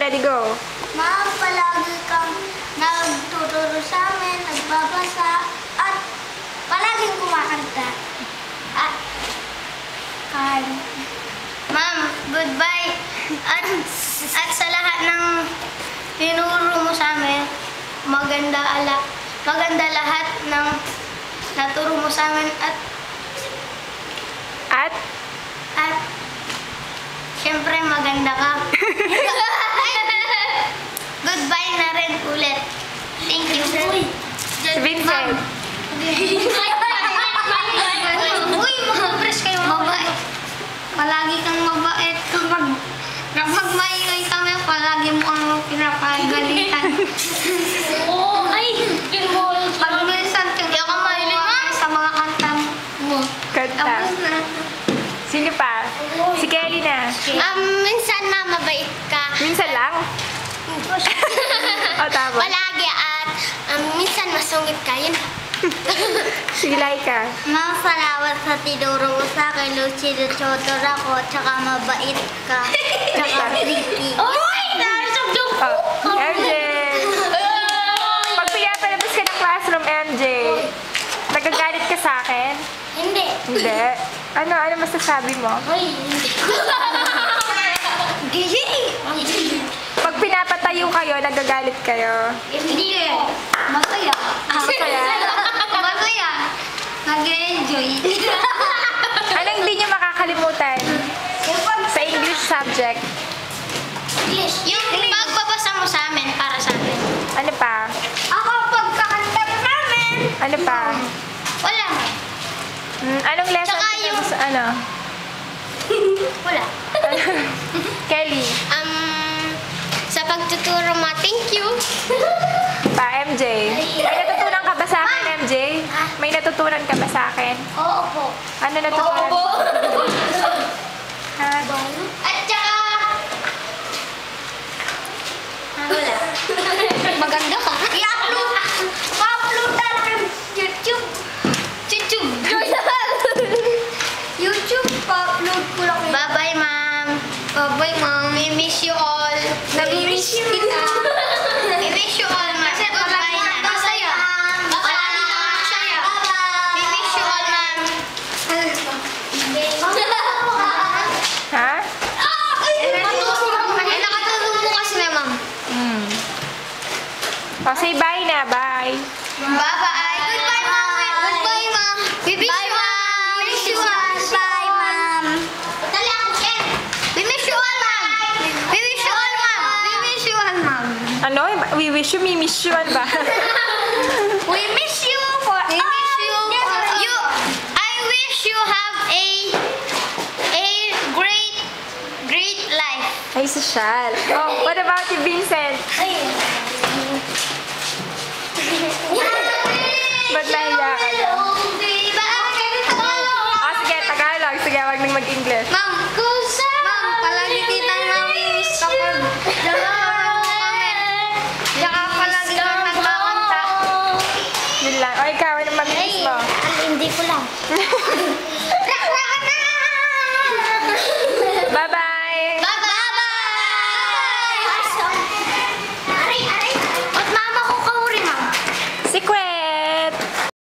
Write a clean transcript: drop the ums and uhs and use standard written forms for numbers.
ready, go. Ma'am, palagi kang nagtuturo sa amin, nagbabasa, at palaging kumakanta. Ma'am, goodbye. At sa lahat ng tinuro mo sa amin, maganda lahat ng naturo mo sa amin at syempre maganda ka. Goodbye na rin ulit. Thank you. Vincent. Uy, mag-press kayo. Mabait. Palagi kang mabait. Kapag maingay kami, palagi mo ang pinapagalitan. Oo, ay, pag minsan hindi ako mahilig sa mga kanta mo. Kanta. Tapos na. Sino pa? Si Kelly na. Minsan na mabait ka. Minsan lang? O, tapos? Palagi at minsan masungit ka. Yun. Sige, Laika. Ma'am, salamat sa tinuro mo sa akin. Luchino-chodor ako, tsaka mabait ka. Tsaka pretty. Uy! Nasabdog ko! MJ! Pag pinapalabas ka ng classroom, MJ, nagagalit ka sa akin? Hindi. Hindi. Ano masasabi mo? Uy, hindi. Pag pinapatayo kayo, nagagalit kayo? Hindi. Masaya. Masaya? Masaya. Nag-enjoy. Anong hindi nyo makakalimutan sa English subject? Yung pagbabasa mo sa amin, para sa amin. Ano pa? Ako, pagkakanta mo sa amin. Ano pa? Wala. Anong lesson Tsaka ka yung- sa ano? Wala. Kelly? Sa pagtuturo mo, thank you. Pa, MJ? May natutunan ka ba sa akin, MJ? May natutunan ka ba sa akin? Oo po. Ano natutunan mo? Ha? At saka... wala. Maganda ka. I-upload. Pa-upload talaga YouTube. YouTube, pa-upload ko lang. Bye-bye, ma'am. Bye-bye, ma'am. We miss you all. Nami-miss kita. We miss you all, ma'am. Goodbye na. Masaya. Palagi na masaya. We miss you all, ma'am. Ha? Nakatulong mo kasi na, ma'am. O, say bye na. Bye. Bye-bye. Goodbye, ma'am. Goodbye, ma'am. We miss you all. We miss you all. Bye, ma'am. Dali ako, Ken. We miss you all, ma'am. We miss you all, ma'am. We miss you all, ma'am. Ano? We wish you, me miss you. Ano ba? We miss you for we miss you for you. I wish you have a great life. Ay, sosyal. Oh, what about you, Vincent? Ba't nahiya ka? Oh, sige, Tagalog. Sige, wag nang mag-English. Ma'am, palagi kitang nami-miss kapag Tsaka palagi kang nagkakanta. Yun lang. O, ikaw, anong mamimiss mo? Hindi ko lang.